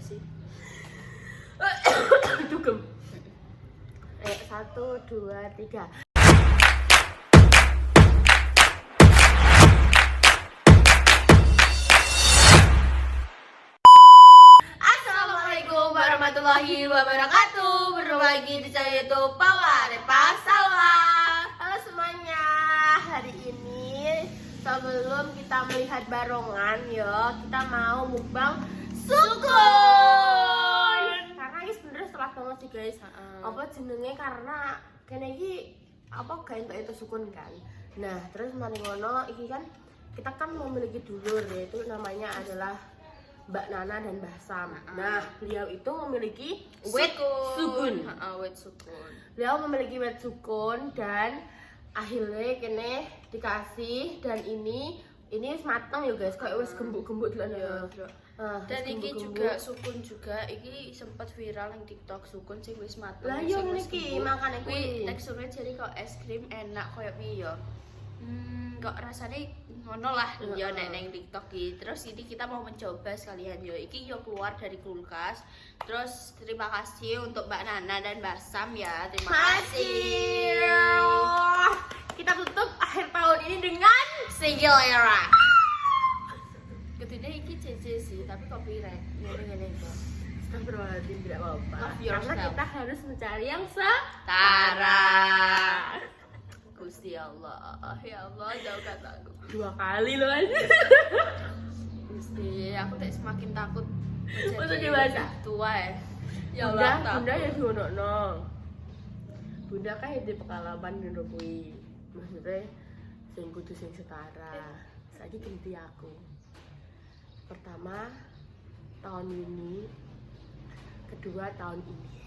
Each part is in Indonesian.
sih? Dugem. 1, 2, 3. Assalamualaikum warahmatullahi wabarakatuh. Bertemu lagi di channel YouTube Pawa Repa Salwa. Halo semuanya. Hari ini sebelum kita melihat barongan ya, kita mau mukbang sukun. Karena ini sebenarnya setelah banget sih guys. Apa jenenge karena kene iki apa gak entuk sukun kan. Nah, terus mari ngono iki kan kita kan memiliki dulur yaitu namanya adalah Mbak Nana dan Mbah Sam. Nah, beliau itu memiliki wet sukun. Wet sukun. Beliau memiliki wet sukun dan akhirnya kene dikasih dan ini wis mateng ya guys, kayak wis gembuk-gembuk dulu ya. Dan iki juga sukun juga, iki sempat viral yang TikTok sukun sing wis mateng. Lah yo ngene iki makane kuwi. Teksturnya jadi kok es krim enak koyo piye ya. Kok rasanya ngono lah ya nek nang TikTok iki. Terus ini kita mau mencoba sekalian yo. Iki yo keluar dari kulkas. Terus terima kasih untuk Mbak Nana dan Mbak Sam ya. Terima kasih. Kita tutup akhir tahun ini dengan Single Era. Kedune iki CC sih, tapi copyright. Ngene-ngene kok. Astagfirullahaladzim, tidak apa-apa. Love Karena yourself. kita harus mencari yang setara. Tara. Gusti Allah, ya Allah, jauhkan aku. 2 kali loh aja. Gusti, aku tak semakin takut Untuk dewasa? tua ya. Ya Bunda, Allah, Bunda ya diono. Bunda kan di pengalaman ngono kuwi. Maksudnya sing kudu sing setara. Saiki ganti aku. Pertama tahun ini, kedua tahun ini.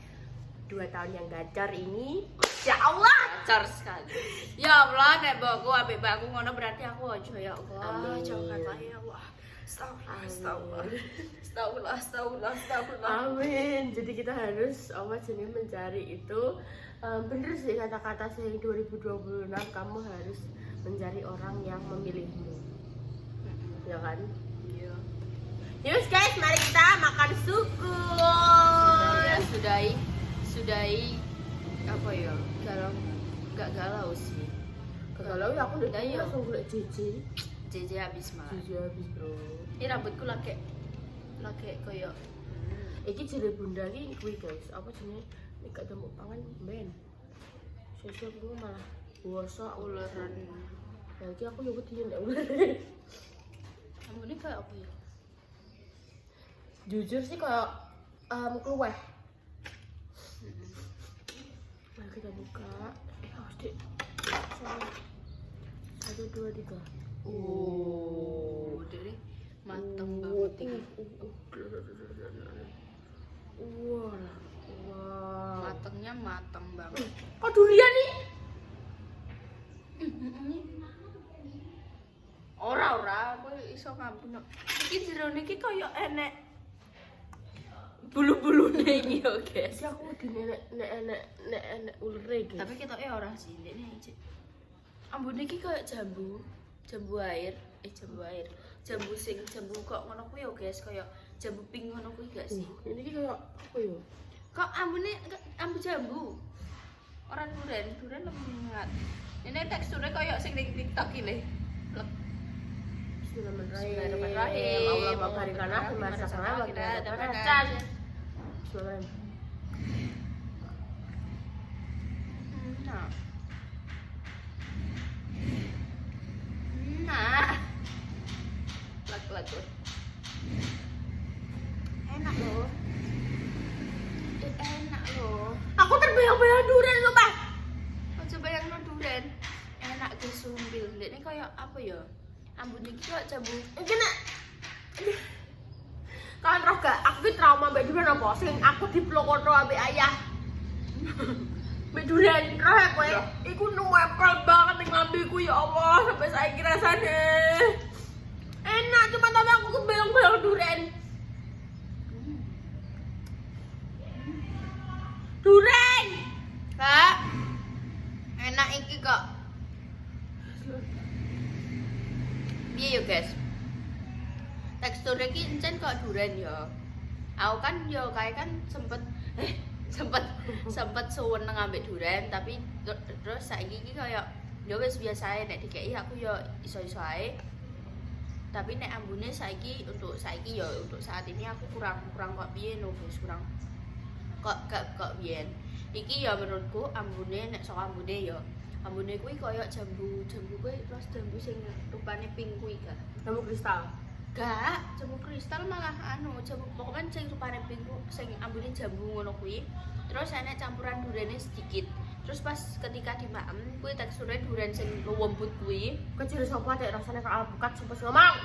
2 tahun yang gacor ini, ya Allah. gacor sekali. Ya Allah, nek mbokku ambek mbakku ngono berarti aku aja ya Allah. Amin. Jauhkanlah ya Allah. Astagfirullah. Amin. Jadi kita harus apa jenis mencari itu bener sih kata-kata sehari 2026 kamu harus mencari orang yang memilihmu. Ya kan? Iya. Yus guys, mari kita makan sukun. Ya, sudahi apa ya? Gak galau sih. Kalau ya aku udah Iya. langsung golek JJ. JJ habis mah. JJ habis, Bro. Ini rambutku lagi koyo Iki jere Bunda iki kuwi guys, apa jenenge? Nek gak temu pangan ben. Sesuk aku malah bosok uleran. Ya iki aku yo wedi ndak ular. Kamu ini kayak apa ya? Jujur sih kayak keluar. Nah, kita buka. Awas Dik. 1, 2, 3. Dari mateng banget ini. Wah. Matengnya mateng banget. Kok durian nih? Ora, aku iso ngampun. Iki jerone iki koyo enek bulu-bulune iki yo, guys. Si aku di nek ulere guys. Tapi ketoke ora sih, ndekne iki. Ambune iki koyo jambu air. Jambu kok ngono kuwi yo, guys, koyo jambu pink ngono kuwi gak sih? Ini iki kayak apa ya? Kok ambune ambu jambu. Ora duren lebih hangat. Ini teksturnya koyo sing ning TikTok iki le. Bismillahirrahmanirrahim. Allah barik lana fi ma razaqna wa qina adzabannar. Nah. Lagu. Enak loh. Enak loh. Aku terbayang-bayang durian loh, Pak. Coba bayangno duren. Enak ke sumbil. Ini kayak apa ya? Ambune iki kok jambu. Iki nek kalian roh gak? Aku ki trauma mbak durian apa? Sing aku diplokono ambek ayah. Mbak durian roh ya kowe. Iku nempel banget ning lambeku ya Allah, sampai saiki rasane. Enak, cuma tapi aku kebayang-bayang durian. Durian. Kak. Enak iki kok. Piye yo, guys? Teksturnya ki encen kok duren ya. Aku kan yo kayak kan sempet sempet seneng ambek duren tapi terus saiki iki koyo yo wis biasa ae nek dikeki aku yo iso-iso ae. Tapi nek ambune saiki untuk saat ini aku kurang kok piye no guys, kurang kok biyen. Iki ya menurutku ambune nek sok ambune ya ambune kuwi koyo jambu kuwi terus jambu sing rupane pink kuwi gak. Jambu kristal. Gak, jambu kristal malah jambu pokoknya sing rupane pink sing ambune jambu ngono kuwi. Terus enek campuran durene sedikit. Terus pas ketika dimaem kuwi teksturnya duren sing lembut kuwi. Kecil sapa dek rasane kok alpukat sapa sing ngomong?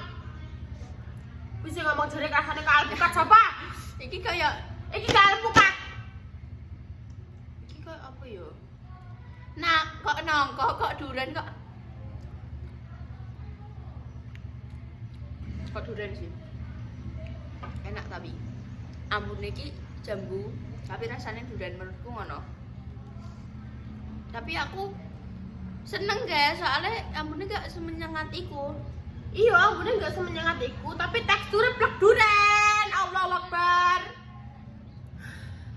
Kuwi sing ngomong jare rasane kok alpukat sapa? Iki kaya Gak alpukat. iki kaya apa ya? Nah, kok nongko kok duren kok. Kok duren sih. Enak tapi. Ambune iki jambu, tapi rasanya duren menurutku ngono. Tapi aku seneng guys, soalnya ambune gak semenyengat iku. Iya, ambune gak semenyengat iku, tapi teksturnya plek duren. Allahu Akbar.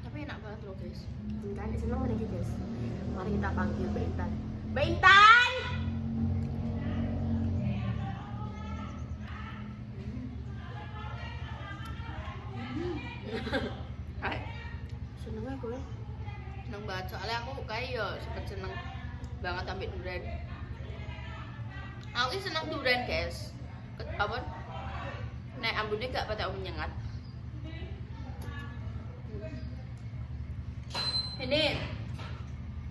Tapi enak banget loh guys. Kan seneng meneh iki, guys. Mari kita panggil Mbak Intan. Mbak Intan. Hai, Seneng aku ya. seneng banget soalnya aku kayak yo sempet seneng banget ambil duren. Aku ini seneng duren guys. Apa? Nek ambune gak patek menyengat. Ini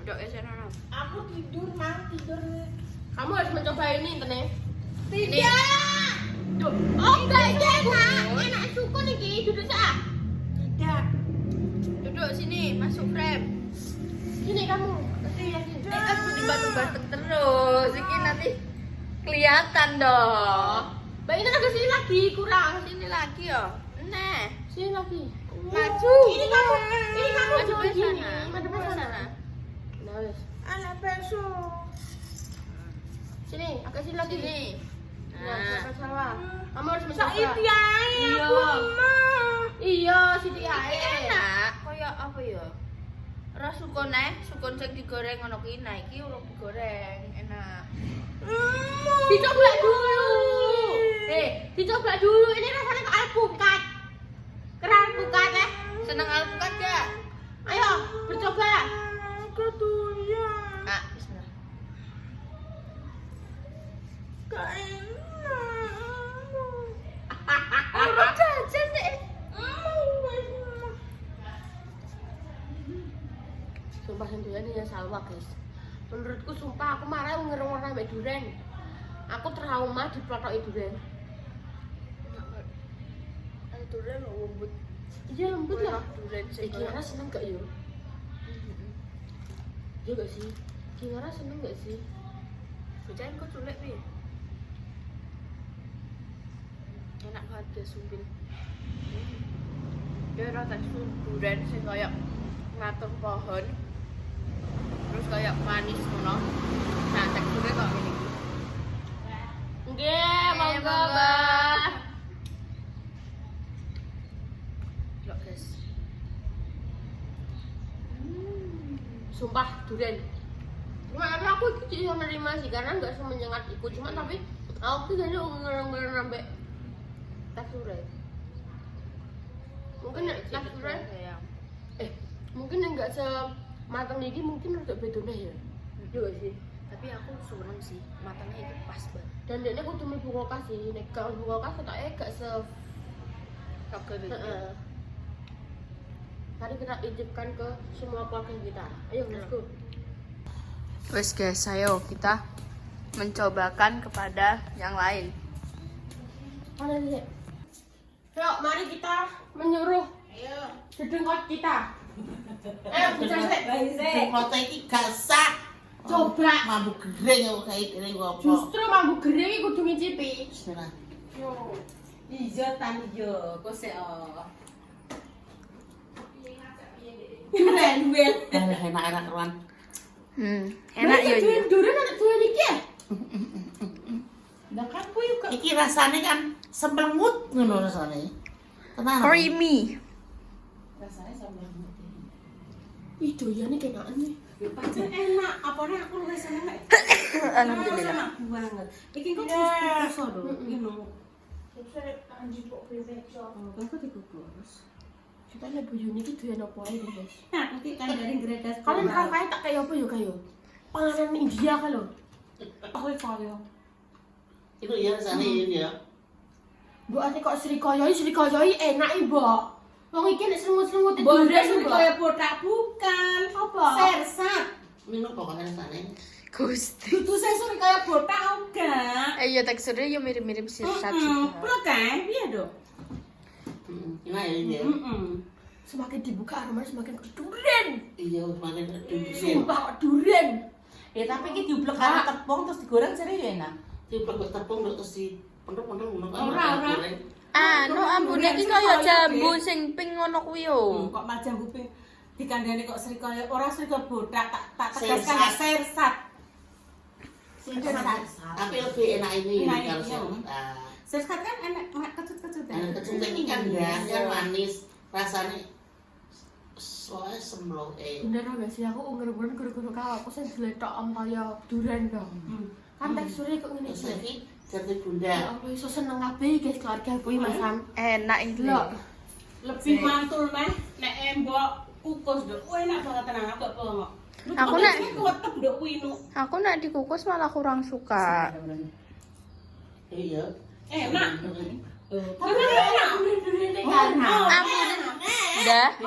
udah no. Aku tidur, Mang, tidur. Kamu harus mencoba ini, Tene. Tidak. Duh, oh enggak enak. Enak sukun iki, duduk sah. Tidak. Duduk sini, masuk frame. Sini kamu. Ini kan dibantu-bantu terus. Ini nanti kelihatan dong. Mbak Intan ada sini lagi, kurang. Sini lagi yo. Nah, Sini lagi. maju. Ini kamu Maju ke gini. sana. Maju ke sana. Nah, wes. Anak besok. Sini, agak sini lagi. Sini. Nah, Nah, sampai sawah. Kamu harus mencoba. Saiki ae Iya. aku Iya, sini ae. enak. Kayak apa ya? Ras sukun sing digoreng ngono kuwi. Nah, iki urung digoreng, enak. Dicoba dulu. Dicoba dulu. Ini rasanya kok alpukat. Keren alpukat ya. Seneng alpukat gak? Ayo, bercoba. Aku doyan. Ah, bismillah. Gak enak. Orang jajan deh. Sumpah sentuhan ya salwa, guys. Menurutku sumpah aku marah ngerung-ngerung ambek duren. Aku trauma diplotoki duren. Duren lembut. Iya lembut lah. Duren sing Kira seneng gak yo? Iya gak sih? Kira seneng gak sih? Bocah kok culek pi. Enak banget guys, sumpil. Dia rasa duren sing kayak ngatur pohon. Terus kayak manis ngono. Nah, teksturnya kok gini. Nggih, monggo, monggo. Mbak. Yuk guys. Sumpah duren. Cuma tapi aku itu bisa menerima sih karena nggak semenyengat itu. Cuma tapi aku tuh jadi ngereng-ngereng ambek teksturnya. Mungkin teksturnya mungkin enggak sematang ini mungkin untuk bedone ya. Iya sih. Tapi aku seneng sih, matangnya itu pas banget. Dan dia kudu mlebu kulkas sih. Nek gak mlebu kulkas ketoknya gak se Oke gitu. Mari kita intipkan ke semua keluarga kita. Ayo, let's go. Wes guys, ayo kita mencobakan kepada yang lain. Mana nih? Yuk, mari kita menyuruh sedengkot kita. Ayo, bicara Kota iki gak sah. Coba. Mambu gering kok kayak gini kok. Justru mambu gering iki kudu ngicipi. Bismillah. Yo. Ijo tan ijo, kok sik oh. Duren, duren. Enak-enak ruan. Enak ya ya. Duren ada duren iki ya? Lah kan kuwi iki rasane kan sempremut ngono rasane. Tenang. Creamy. Ih, doyane kenaan nih. Ya pancen enak, apane aku luwih seneng nek. Alhamdulillah. Enak banget. Iki kok kukus lho, iki lho. Kan kok dikukus. Kita nek bojone iki doyan apa ae, Guys. Nah, iki kan dari gredas. Kalian kayak tak kayak apa ya kayo? Panganan India kan lho. Aku kaya. Itu ya rasane ini ya. Mbok ate kok srikaya enak iki, Mbok. Wong iki nek selimut-selimut Bondes Mbok. kaya botak bukan. Apa? Sersat. Minum pokoknya rasane. Gusti. Dudu sesuk kaya botak enggak. Iya teksturnya ya mirip-mirip sirsat Pro juga. kan? Iya, Dok. Enak ya ini ya. Semakin dibuka aromanya semakin durian. Iya, semakin durian. Sumpah kok durian. Ya tapi iki diublek karo tepung terus digoreng jare ya enak. Diublek tepung terus di penduk-penduk ngono kan. Ora. Anu ambune iki kaya jambu sing pink ngono kuwi yo. Kok mal jambu ping dikandani kok srikaya ora srikaya botak tak tegaskan Sersat. sersat. Sersat. Tapi lebih enak ini Enak kalau ini, sersat. Sersat kan enak kecut-kecut ya. Kecil ini kan kan manis, rasanya soalnya semloh Bener gak sih aku unger-unger guru-guru kau aku sing diletok am kaya durian dong. Kan teksturnya kok ngene Terus iki. lagi jatuh bunda. Ya Allah iso seneng kabeh guys keluarga kuwi Mas Sam. Enak iki Lho, Lebih mantul meh nek embok kukus nduk. Wah enak banget tenang aku kok bongok. Aku nek kuwetep nduk kuwi nu. aku nek dikukus malah kurang suka. Iya. Enak. tapi enak durian-durian kan.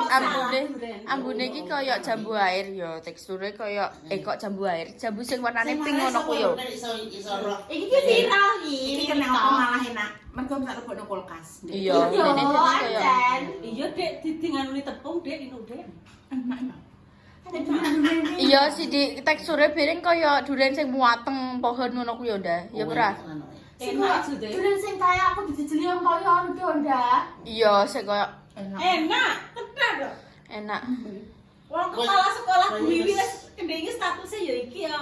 Ambune dah, ambune iki kaya jambu air yo, teksturnya kaya kok jambu air. Jambu sing warnane pink ngono kuwi yo. Iki ki viral iki kena apa malah enak. Mergo bisa lebokno kulkas. Iya, ini kaya Iya, Dek, didinganuli tepung, Dek, inu, Dek. iya sih di teksturnya bareng kaya durian sing muateng pohon ngono kuwi yo ndah. Ya ora? Enak sudah. Durian sing kaya aku dijejeli am kaya anu ki Onda. Iya, sing kaya Enak, tenan kok. enak. Wong kepala sekolah gue wis kendenge statusnya ya iki ya.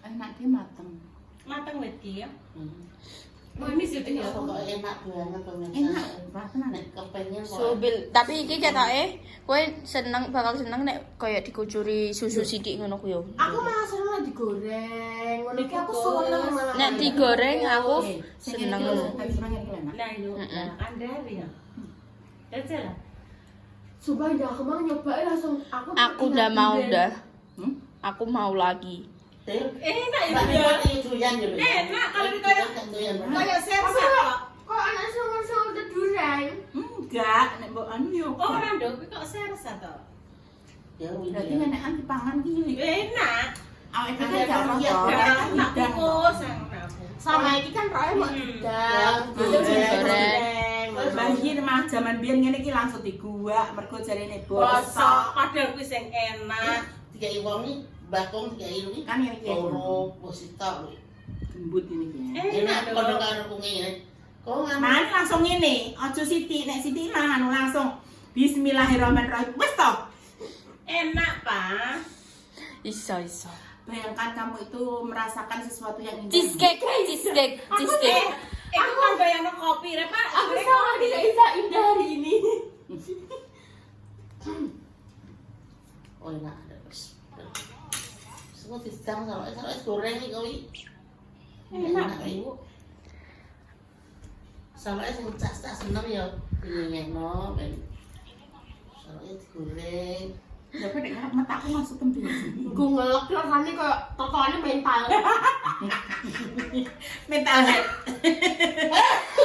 Enak ki mateng. Mateng wit ki ya. Ini sih ya kok enak banget Enak, tenan. nek kepengen Subil, tapi iki ketoke kowe seneng bakal seneng nek kaya dikucuri susu sithik ngono kuwi yo. Aku malah seneng digoreng. Ngono iki aku seneng malah. Nek digoreng aku seneng. Nah, itu andar ya. Kecil lah. Sumpah ndak aku mau nyobain langsung Aku udah mau dah. Aku mau lagi. Enak itu ya. Enak kalau kayak kayak sersat kok. Kok anak seneng-seneng udah durian? Enggak, nek mbok anu yo. Ora nduk kok sersat to. Ya Berarti nenekan dipangan ki yo. enak. Awake Ada dhewe gak ya ora tak kukus Sama iki kan roe mau didang. Goreng. Banjir mah zaman biyen ngene iki langsung diguak mergo jarene Bosok bosok. padahal kuwi sing enak. Tiga wong iki bakong tiga ini Kan ngene iki. loro posita kuwi. Gembut ini ki. Enak padha karo kuwi. Kok Nah, langsung ngene, aja sithik, nek sithik malah anu langsung bismillahirrahmanirrahim. Wes to. enak, Pak. Iso. Bayangkan kamu itu merasakan sesuatu yang indah. Cheesecake. Aku kan bayangno kopi rek, Pak. Aku sama tidak bisa indah hari ini. Oh enak. Semua disang sama es goreng iki kuwi. Enak, Bu. Sama es ngecas-cas seneng ya. Ngeno ben. Sama es goreng. Tapi nek ngarep mataku masuk tembe. Gue ngelek rasanya kayak totoannya mental. Mental head.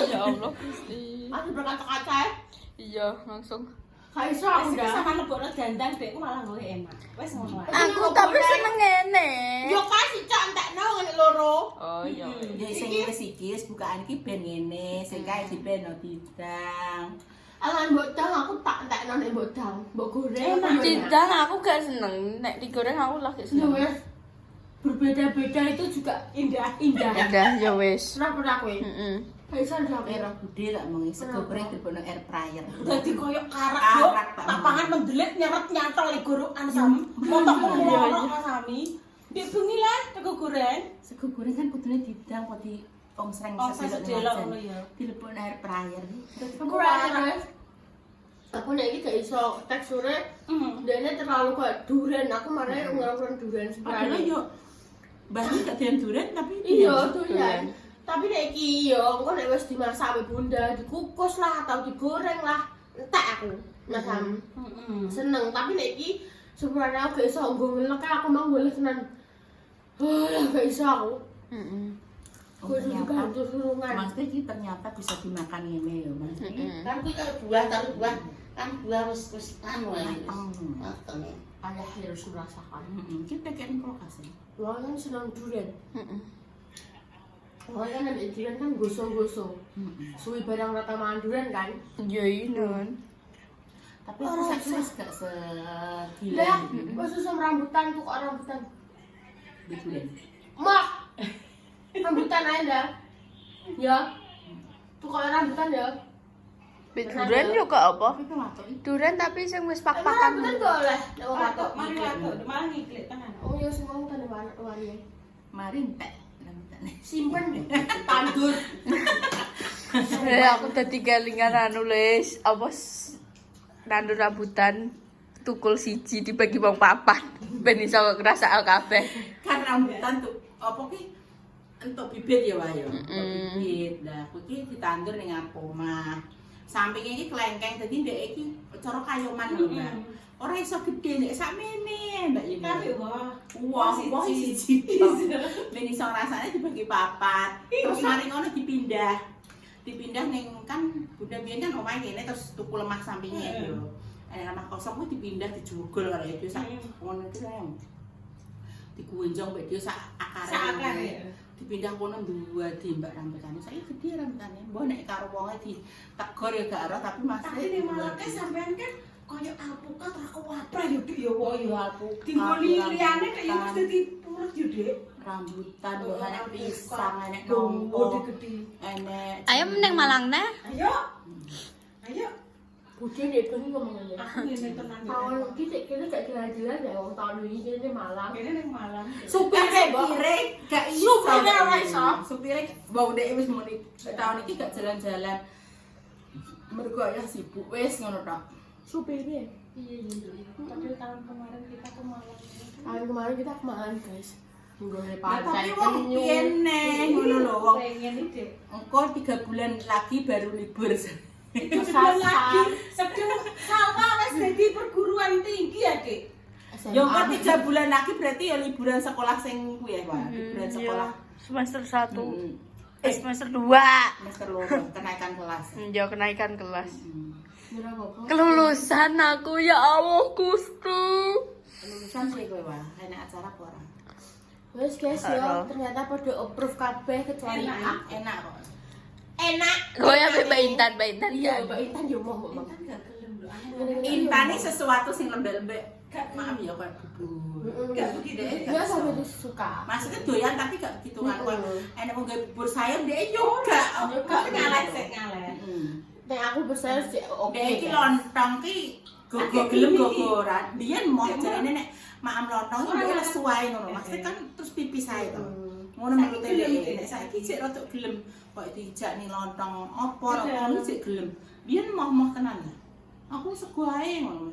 Ya Allah Gusti. Masih berkaca-kaca ya. Iya, langsung. Gak iso aku Wes dah. sama lebokno dandang dek malah luwih enak. Wes ngono wae. Aku tapi seneng ngene. Yo kasih cak entekno ngene loro. Oh iya. Ya sing wis iki wis bukaan iki ben ngene, sing kae dibeno didang. Alan bodang aku tak entekno nek bodang. Mbok goreng. Cidang aku gak seneng. Nek digoreng aku lagi Ya seneng. wes. Berbeda-beda itu juga indah. Udah ya wis. Pernah aku ya. Heeh. Gak iso ndak Merah bude tak mengi sego goreng dibeno air fryer. Dadi koyo karak yo. Karak, Pak. Tak pangan mendelit nyeret nyantol le gorokan sam. Montokmu ngorok Mas Sami. Dik bengi lah teko goreng. Sego goreng kan kudune didang kok di Oh, sedelok ngono ya. Dilebokno air fryer. Kurang terus. Aku nek iki gak iso teksturnya dene terlalu kayak durian. Aku marane ngurang durian Padahal sebenarnya. yo Bagi gak doyan durian tapi Iya, doyan durian. Tapi nek iki yo engko nek wis dimasak ambek bunda, dikukus lah atau digoreng lah, entek aku. Macam seneng, tapi nek iki sebenarnya aku gak iso nggo ngelek aku mau boleh tenan. Gak iso aku. Gue juga hancur surungan. Maksudnya ini ternyata bisa dimakan ini ya Mas. Kan kuwi kalau buah kan buah wis anu ya. Mateng. Ayah harus merasakan. Kita kan kulkas ya. Wah kan senang durian. Wah kan ada durian kan gosong-gosong. Suwi barang rata makan durian kan. Iya non. Tapi aku sakit gak segila Lah, wis susum rambutan tuh kok rambutan. di durian. Mak. Rambutan aja dah. Ya. Tuh kalau rambutan ya. Durian juga apa? Tapi itu watuk itu. Durian tapi sing wis Emang pak-pakan. rambutan gak oleh. Nek wong Watuk, watuk. mari watuk, malah ngiklik tenan. Oh ya semua kan wani. Mari entek rambutan. Simpen tandur. Aku dadi kelingan anu les, apa nandur rambutan tukul siji dibagi wong papat. Ben iso ngrasakno kabeh. Kan rambutan tuh apa ki entuk bibit ya wae ya. Entuk bibit. Lah kuwi ditandur ning omah. Sampinge iki klengkeng dadi ndek iki cara kayoman lho, Mbak. Ora iso gedhe nek sakmene, Mbak Yuni. Tapi wah, Wah, siji. Ben iso rasane dibagi papat. Terus mari ngono dipindah. Dipindah ning kan Bunda biyen kan omahe kene terus tuku lemah sampingnya lho. Lemah kosong kuwi dipindah dijugul karo itu sak ngono iki lho. Dikuwenjong mbek dia sak akare. Sak akare. Dipindah kono dua di mbak rambutane. Saiki gede rambutane. Mbok nek karo wonge ditegor ya gak ora tapi masih. tapi ning Malaka sampean kan koyo alpukat ra kuwaprah yo Dik yo kok yo. Alpukat. Tinggoni liyane kayak wis dadi purut yo Dik. Rambutan, enek pisang, enek Dombo nongko, digede. enek. Ayo meneng Malang nah. Ayo. Ayo. Budi nek bengi ngomongnya. Aku ngene tenan. Tahun iki kene gak jelas-jelas ya wong tahun iki kene Malang. Kene ning Malang. Supire mbok. Supire gak iso. Supire ora iso. Supire bau dek wis muni tahun iki gak jalan-jalan. Mergo ya sibuk wis ngono tok. Supire. Iya. Tapi tahun kemarin kita ke Malang. Tahun kemarin kita kemana guys? Nggone Nah, pantai tapi wong penyu. kene ngono lho wong. Pengen iki Dik. Engko 3 bulan lagi baru libur. Itu sebelum lagi, sebelum sama wis dadi perguruan tinggi ya Dik. Ya kok 3 bulan lagi berarti ya liburan sekolah sing kuwi ya, Pak. Liburan sekolah. Semester 1. Hmm. Semester 2. Semester loro kenaikan kelas. Ya kenaikan kelas. Mira apa? Kelulusan aku ya Allah Gusti. Lulusan sih kowe wae, enak acara apa ora? Wes guys Ora. yo ternyata pada approve kabeh kecuali aku. Enak kok. Enak. Gue ya Mbak Intan Iya, kan. Mbak Intan yo mau ngomong. Kan gak gelem lho. Intane sesuatu sing lembek-lembek. Maaf ya kok bubur. Gak begitu. Dia sampai suka. Maksudnya doyan tapi gak gitu kan. Enak mau gawe bubur sayur dia Iya, juga. Tapi ngalet sik ngalet. Nek aku besar sih oke. Dia iki lontong ki gogo gelem gogoran. Biyen mau jarene nek maam lontong iki dia lesu wae ngono. Maksudnya kan terus pipis ae to. Ngono menurut dia. Nek saiki sik rada gelem kok dijak nih lontong opor ngono sik gelem. Biyen mau tenan. Aku sego ae ngono.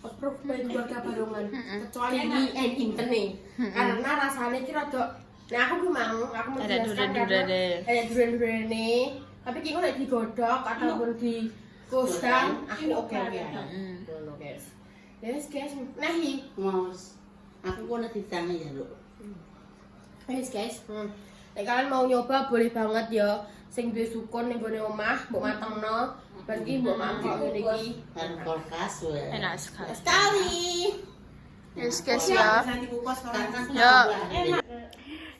Approve by keluarga Barongan. Kecuali ini and intene. Karena rasanya ki rada Nah aku memang aku Ada menjelaskan durian-duriannya. ada durian-duriannya. Tapi kiko nek digodhog ataupun di kosdang aku oke ya. Ngono guys. Yes guys, nah iki. Mas, aku kok nek ditangi ya, Lho. Yes guys. Nek kalian mau nyoba boleh banget ya. Sing duwe sukun ning gone omah, mbok matengno. Berarti mbok makan ngene iki. Kan kulkas wae. Enak sekali. Sekali. Yes guys ya. Bisa dikupas kalau Ya.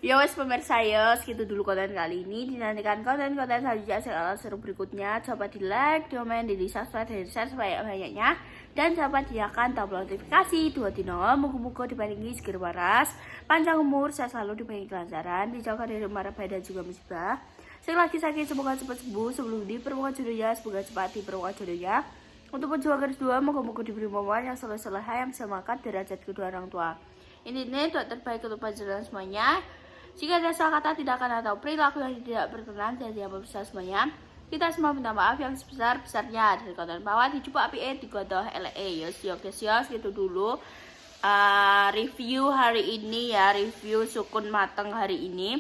Ya wes pemirsa ya, segitu dulu konten kali ini. Dinantikan konten-konten selanjutnya seru berikutnya. Coba di like, di komen, di subscribe, dan di share sebanyak-banyaknya. Dan coba dinyalakan tombol notifikasi. Dua dino, muka-muka dibandingi segera waras. Panjang umur, saya selalu dibandingi kelancaran. Dijauhkan dari mara bahaya dan juga musibah. Sekali lagi sakit semoga cepat sembuh. Sebelum dipermukaan jodohnya, semoga cepat dipermukaan jodohnya. Untuk pejuang garis dua, moga-moga diberi momen yang soleh-soleh yang bisa mengangkat derajat kedua orang tua. Ini doa terbaik untuk panjenengan semuanya. Jika ada salah kata, tindakan atau perilaku yang tidak berkenan dari yang berbesar semuanya, Kita semua minta maaf yang sebesar-besarnya dari konten bawah dicoba apike digodoh eleke ya guys ya gitu dulu. Review hari ini ya, review sukun mateng hari ini.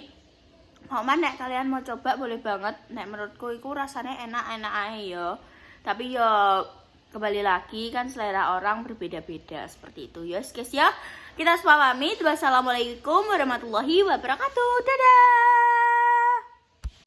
Nek kalian mau coba boleh banget. Nek menurutku itu rasanya enak-enak aja ya. Tapi ya kembali lagi kan selera orang berbeda-beda seperti itu ya guys ya. Kita semua pamit. Wassalamualaikum warahmatullahi wabarakatuh. Dadah.